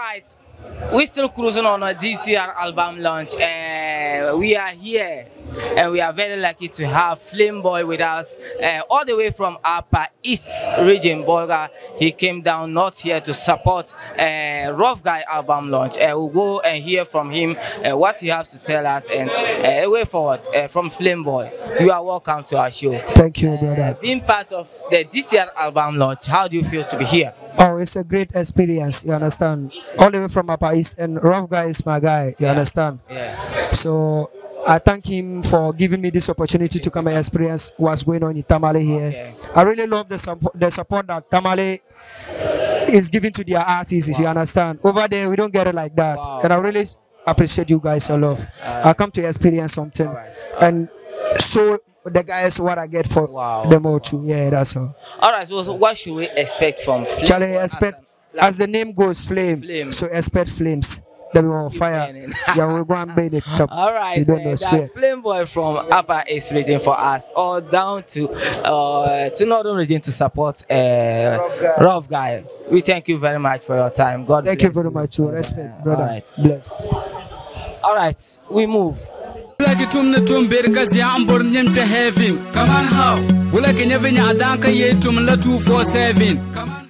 right, we're still cruising on a DTL album launch. We are here and we are very lucky to have Flame Boy with us all the way from Upper East region, Bolga. He came down north here to support Rough Guy album launch. We'll go and hear from him what he has to tell us. And way forward from Flame Boy, you are welcome to our show. Thank you, brother. Being part of the DTL album launch, how do you feel to be here? Oh, it's a great experience, you understand? All the way from Upper East, and Rough Guy is my guy, you understand? Yeah. So I thank him for giving me this opportunity to come and experience what's going on in Tamale here. Okay. I really love the support that Tamale is giving to their artists, you understand? Over there, we don't get it like that. And I really appreciate you guys a lot. I come to experience something and show the guys what I get for them all too. Yeah, that's all. Alright, so what should we expect from Flame? Charlie, expect, as the name goes, flame. So expect flames. Then we will fire. Yeah, we'll go and burn it up. Alright, that's Flame Boy from Upper East region for us, all down to Northern region to support Rough Guy. We thank you very much for your time. God bless you. Thank you very much. Respect, brother. Alright. Bless. Alright, we move. Come on, how? Will I can never adanka ye tum la 247. Come on.